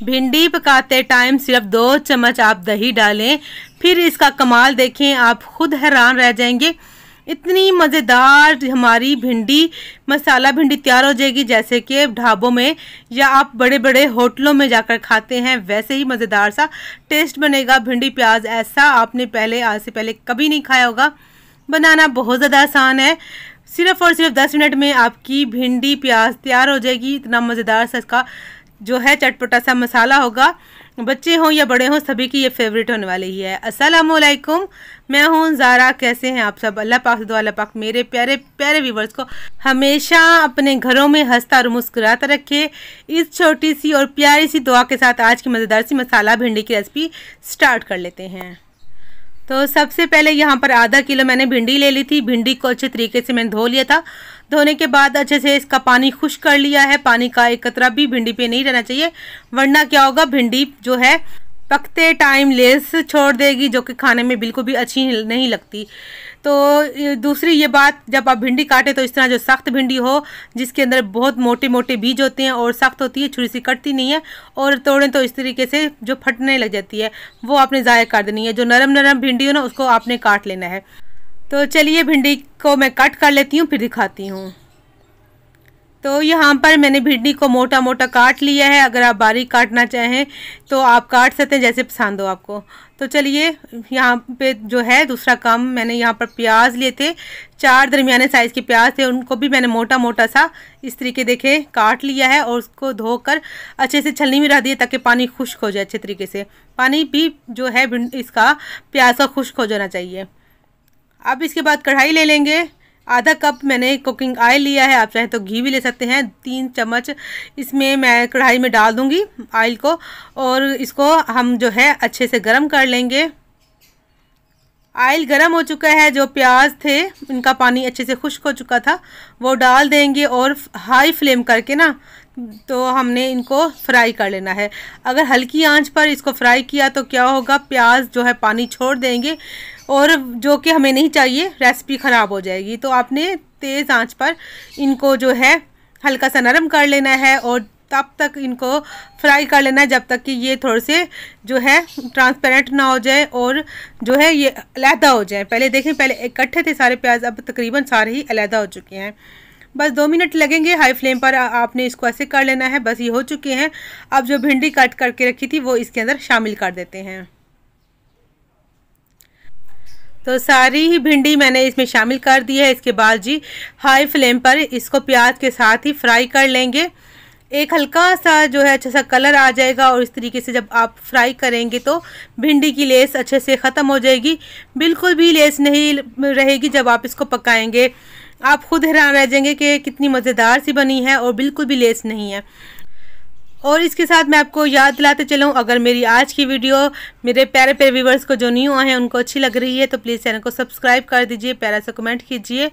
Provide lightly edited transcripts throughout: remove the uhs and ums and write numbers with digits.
भिंडी पकाते टाइम सिर्फ 2 चम्मच आप दही डालें, फिर इसका कमाल देखें, आप खुद हैरान रह जाएंगे। इतनी मज़ेदार हमारी भिंडी मसाला भिंडी तैयार हो जाएगी, जैसे कि ढाबों में या आप बड़े बड़े होटलों में जाकर खाते हैं वैसे ही मज़ेदार सा टेस्ट बनेगा। भिंडी प्याज ऐसा आपने आज से पहले कभी नहीं खाया होगा। बनाना बहुत ज़्यादा आसान है, सिर्फ़ और सिर्फ 10 मिनट में आपकी भिंडी प्याज तैयार हो जाएगी। इतना मज़ेदार सा इसका जो है चटपटा सा मसाला होगा, बच्चे हों या बड़े हों सभी की ये फेवरेट होने वाली ही है। अस्सलामुअलैकुम, मैं हूँ ज़ारा। कैसे हैं आप सब? अल्लाह पाक से दुआ, अल्लाह पाक मेरे प्यारे प्यारे व्यूवर्स को हमेशा अपने घरों में हंसता और मुस्कुराता रखे। इस छोटी सी और प्यारी सी दुआ के साथ आज की मज़ेदार सी मसाला भिंडी की रेसिपी स्टार्ट कर लेते हैं। तो सबसे पहले यहाँ पर आधा किलो मैंने भिंडी ले ली थी। भिंडी को अच्छे तरीके से मैंने धो लिया था। धोने के बाद अच्छे से इसका पानी खुश्क कर लिया है। पानी का एक कतरा भी भिंडी पे नहीं रहना चाहिए, वरना क्या होगा, भिंडी जो है पकते टाइम लेस छोड़ देगी, जो कि खाने में बिल्कुल भी अच्छी नहीं लगती। तो दूसरी ये बात, जब आप भिंडी काटें तो इस तरह जो सख्त भिंडी हो, जिसके अंदर बहुत मोटे मोटे बीज होते हैं और सख्त होती है, छुरी से कटती नहीं है, और तोड़ें तो इस तरीके से जो फटने लग जाती है, वो आपने ज़ाया कर देनी है। जो नरम नरम भिंडी हो ना, उसको आपने काट लेना है। तो चलिए भिंडी को मैं कट कर लेती हूँ, फिर दिखाती हूँ। तो यहाँ पर मैंने भिंडी को मोटा मोटा काट लिया है। अगर आप बारीक काटना चाहें तो आप काट सकते हैं, जैसे पसंद हो आपको। तो चलिए यहाँ पे जो है दूसरा काम, मैंने यहाँ पर प्याज लिए थे, 4 दरमियाने साइज़ के प्याज थे, उनको भी मैंने मोटा मोटा सा इस तरीके देखे काट लिया है और उसको धोकर अच्छे से छलनी में रख दिया, ताकि पानी खुश्क हो जाए अच्छे तरीके से। पानी भी जो है इसका प्याज का खुश्क हो जाना चाहिए। अब इसके बाद कढ़ाई ले लेंगे। आधा कप मैंने कुकिंग ऑयल लिया है, आप चाहे तो घी भी ले सकते हैं। 3 चम्मच इसमें मैं कढ़ाई में डाल दूंगी ऑयल को, और इसको हम जो है अच्छे से गरम कर लेंगे। ऑयल गरम हो चुका है, जो प्याज थे इनका पानी अच्छे से खुश्क हो चुका था, वो डाल देंगे और हाई फ्लेम करके ना, तो हमने इनको फ्राई कर लेना है। अगर हल्की आंच पर इसको फ्राई किया तो क्या होगा, प्याज जो है पानी छोड़ देंगे, और जो कि हमें नहीं चाहिए, रेसिपी ख़राब हो जाएगी। तो आपने तेज़ आंच पर इनको जो है हल्का सा नरम कर लेना है, और तब तक इनको फ्राई कर लेना है जब तक कि ये थोड़े से जो है ट्रांसपेरेंट ना हो जाए और जो है ये अलहदा हो जाए। पहले देखें, पहले इकट्ठे थे सारे प्याज, अब तकरीबन सारे ही अलहदा हो चुके हैं। बस 2 मिनट लगेंगे, हाई फ्लेम पर आपने इसको ऐसे कर लेना है। बस ये हो चुके हैं। अब जो भिंडी कट करके रखी थी वो इसके अंदर शामिल कर देते हैं। तो सारी ही भिंडी मैंने इसमें शामिल कर दी है। इसके बाद जी हाई फ्लेम पर इसको प्याज के साथ ही फ्राई कर लेंगे। एक हल्का सा जो है अच्छा सा कलर आ जाएगा, और इस तरीके से जब आप फ्राई करेंगे तो भिंडी की लेस अच्छे से ख़त्म हो जाएगी। बिल्कुल भी लेस नहीं रहेगी जब आप इसको पकाएंगे। आप खुद हैरान रह जाएंगे कि कितनी मज़ेदार सी बनी है और बिल्कुल भी लेस नहीं है। और इसके साथ मैं आपको याद दिलाते चलूँ, अगर मेरी आज की वीडियो मेरे प्यारे प्यारे व्यूवर्स को जो न्यू आए हैं उनको अच्छी लग रही है तो प्लीज़ चैनल को सब्सक्राइब कर दीजिए, प्यारा सा कमेंट कीजिए,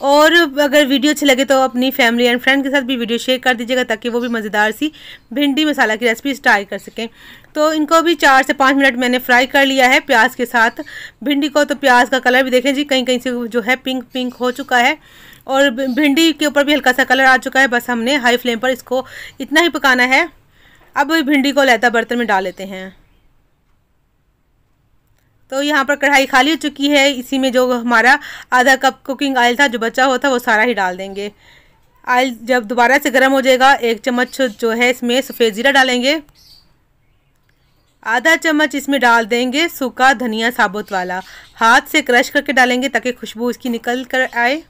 और अगर वीडियो अच्छी लगे तो अपनी फैमिली एंड फ्रेंड के साथ भी वीडियो शेयर कर दीजिएगा, ताकि वो भी मज़ेदार सी भिंडी मसाला की रेसिपी ट्राई कर सकें। तो इनको भी 4 से 5 मिनट मैंने फ्राई कर लिया है प्याज के साथ भिंडी को। तो प्याज का कलर भी देखें जी, कहीं कहीं से जो है पिंक पिंक हो चुका है, और भिंडी के ऊपर भी हल्का सा कलर आ चुका है। बस हमने हाई फ्लेम पर इसको इतना ही पकाना है। अब भिंडी को लहदा बर्तन में डाल लेते हैं। तो यहाँ पर कढ़ाई खाली हो चुकी है। इसी में जो हमारा आधा कप कुकिंग ऑयल था जो बचा हुआ था वो सारा ही डाल देंगे। ऑयल जब दोबारा से गर्म हो जाएगा, 1 चम्मच जो है इसमें सफ़ेद ज़ीरा डालेंगे। आधा चम्मच इसमें डाल देंगे सूखा धनिया साबुत वाला, हाथ से क्रश करके डालेंगे ताकि खुशबू इसकी निकल कर आए।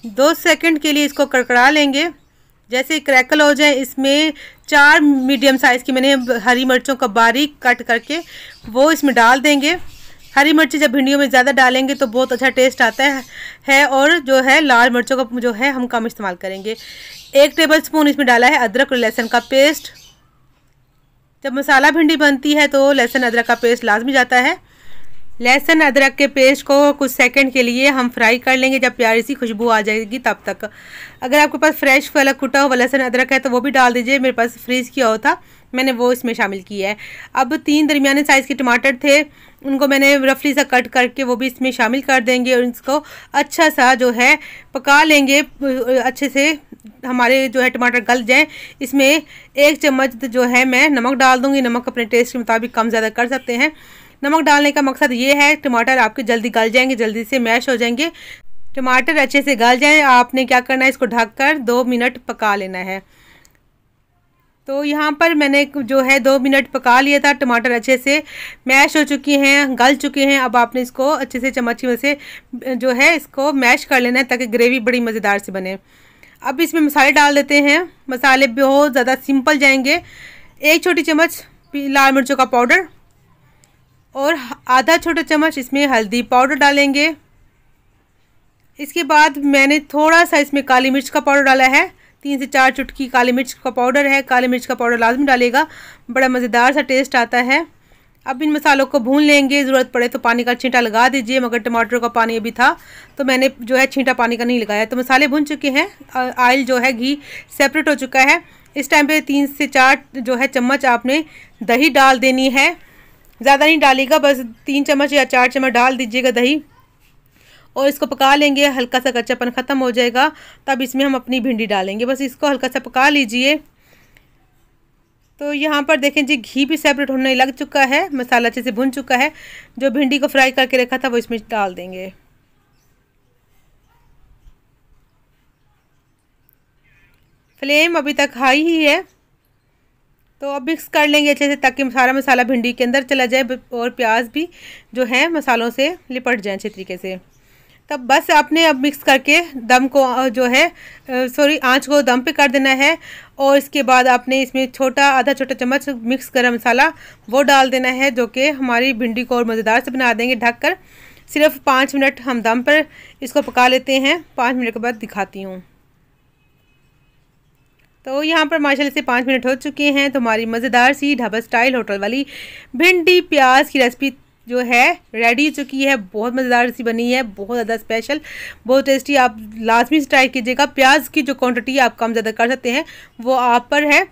2 सेकंड के लिए इसको कड़कड़ा लेंगे। जैसे क्रैकल हो जाए, इसमें 4 मीडियम साइज़ की मैंने हरी मिर्चों का बारीक कट करके वो इसमें डाल देंगे। हरी मिर्ची जब भिंडियों में ज़्यादा डालेंगे तो बहुत अच्छा टेस्ट आता है, और जो है लाल मिर्चों का जो है हम कम इस्तेमाल करेंगे। 1 टेबलस्पून इसमें डाला है अदरक और लहसुन का पेस्ट। जब मसाला भिंडी बनती है तो लहसुन अदरक का पेस्ट लाजमी जाता है। लहसुन अदरक के पेस्ट को कुछ सेकंड के लिए हम फ्राई कर लेंगे, जब प्यारी सी खुशबू आ जाएगी तब तक। अगर आपके पास फ्रेश वाला कुटा हुआ लहसुन अदरक है तो वो भी डाल दीजिए। मेरे पास फ्रीज़ किया हुआ था, मैंने वो इसमें शामिल किया है। अब 3 दरमियाने साइज़ के टमाटर थे, उनको मैंने रफली सा कट करके वो भी इसमें शामिल कर देंगे, और इसको अच्छा सा जो है पका लेंगे अच्छे से। हमारे जो है टमाटर गल जाएं, इसमें 1 चम्मच जो है मैं नमक डाल दूंगी। नमक अपने टेस्ट के मुताबिक कम ज़्यादा कर सकते हैं। नमक डालने का मकसद ये है टमाटर आपके जल्दी गल जाएंगे, जल्दी से मैश हो जाएंगे। टमाटर अच्छे से गल जाएं, आपने क्या करना है, इसको ढककर 2 मिनट पका लेना है। तो यहाँ पर मैंने जो है 2 मिनट पका लिया था। टमाटर अच्छे से मैश हो चुके हैं, गल चुके हैं। अब आपने इसको अच्छे से चम्मच की वजह से जो है इसको मैश कर लेना है ताकि ग्रेवी बड़ी मज़ेदार से बने। अब इसमें मसाले डाल देते हैं। मसाले बहुत ज़्यादा सिंपल जाएंगे। 1 छोटी चम्मच लाल मिर्चों का पाउडर और आधा छोटा चम्मच इसमें हल्दी पाउडर डालेंगे। इसके बाद मैंने थोड़ा सा इसमें काली मिर्च का पाउडर डाला है। 3 से 4 चुटकी काली मिर्च का पाउडर है। काली मिर्च का पाउडर लाजमी डालेगा, बड़ा मज़ेदार सा टेस्ट आता है। अब इन मसालों को भून लेंगे। ज़रूरत पड़े तो पानी का छींटा लगा दीजिए, मगर टमाटर का पानी अभी था तो मैंने जो है छींटा पानी का नहीं लगाया। तो मसाले भून चुके हैं, ऑयल जो है घी सेपरेट हो चुका है। इस टाइम पे 3 से 4 जो है चम्मच आपने दही डाल देनी है। ज़्यादा नहीं डालिएगा, बस 3 चम्मच या 4 चम्मच डाल दीजिएगा दही और इसको पका लेंगे। हल्का सा कच्चापन ख़त्म हो जाएगा, तब इसमें हम अपनी भिंडी डालेंगे। बस इसको हल्का सा पका लीजिए। तो यहाँ पर देखें जी, घी भी सेपरेट होने लग चुका है, मसाला अच्छे से भुन चुका है। जो भिंडी को फ्राई करके रखा था वो इसमें डाल देंगे। फ्लेम अभी तक हाई ही है। तो अब मिक्स कर लेंगे अच्छे से ताकि सारा मसाला भिंडी के अंदर चला जाए और प्याज भी जो है मसालों से लिपट जाए अच्छे तरीके से। तब बस आपने अब मिक्स करके दम को जो है आंच को दम पे कर देना है। और इसके बाद आपने इसमें आधा छोटा चम्मच मिक्स गरम मसाला वो डाल देना है, जो कि हमारी भिंडी को और मज़ेदार से बना देंगे। ढककर सिर्फ 5 मिनट हम दम पर इसको पका लेते हैं। 5 मिनट के बाद दिखाती हूँ। तो यहाँ पर माशाल्लाह से 5 मिनट हो चुके हैं। तो हमारी मज़ेदार सी ढाबा स्टाइल होटल वाली भिंडी प्याज की रेसिपी जो है रेडी हो चुकी है। बहुत मज़ेदार सी बनी है, बहुत ज़्यादा स्पेशल, बहुत टेस्टी। आप लाजमी से ट्राई कीजिएगा। प्याज की जो क्वांटिटी आप कम ज़्यादा कर सकते हैं वो आप पर है।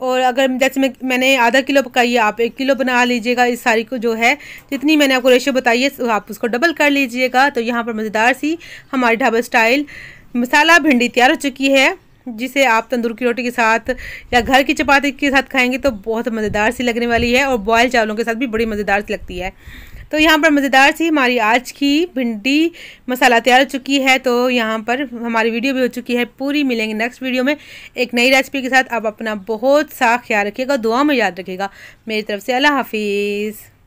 और अगर जैसे मैंने आधा किलो पकाई है, आप 1 किलो बना लीजिएगा। इस सारी को जो है जितनी मैंने आपको रेशियो बताई है आप उसको डबल कर लीजिएगा। तो यहाँ पर मज़ेदार सी हमारी ढाबा स्टाइल मसाला भिंडी तैयार हो चुकी है, जिसे आप तंदूर की रोटी के साथ या घर की चपाती के साथ खाएंगे तो बहुत मज़ेदार सी लगने वाली है। और बॉयल चावलों के साथ भी बड़ी मज़ेदार सी लगती है। तो यहाँ पर मज़ेदार सी हमारी आज की भिंडी मसाला तैयार हो चुकी है। तो यहाँ पर हमारी वीडियो भी हो चुकी है पूरी। मिलेंगे नेक्स्ट वीडियो में एक नई रेसिपी के साथ। आप अपना बहुत सा ख्याल रखिएगा, दुआ में याद रखिएगा। मेरी तरफ से अल्लाह हाफिज़।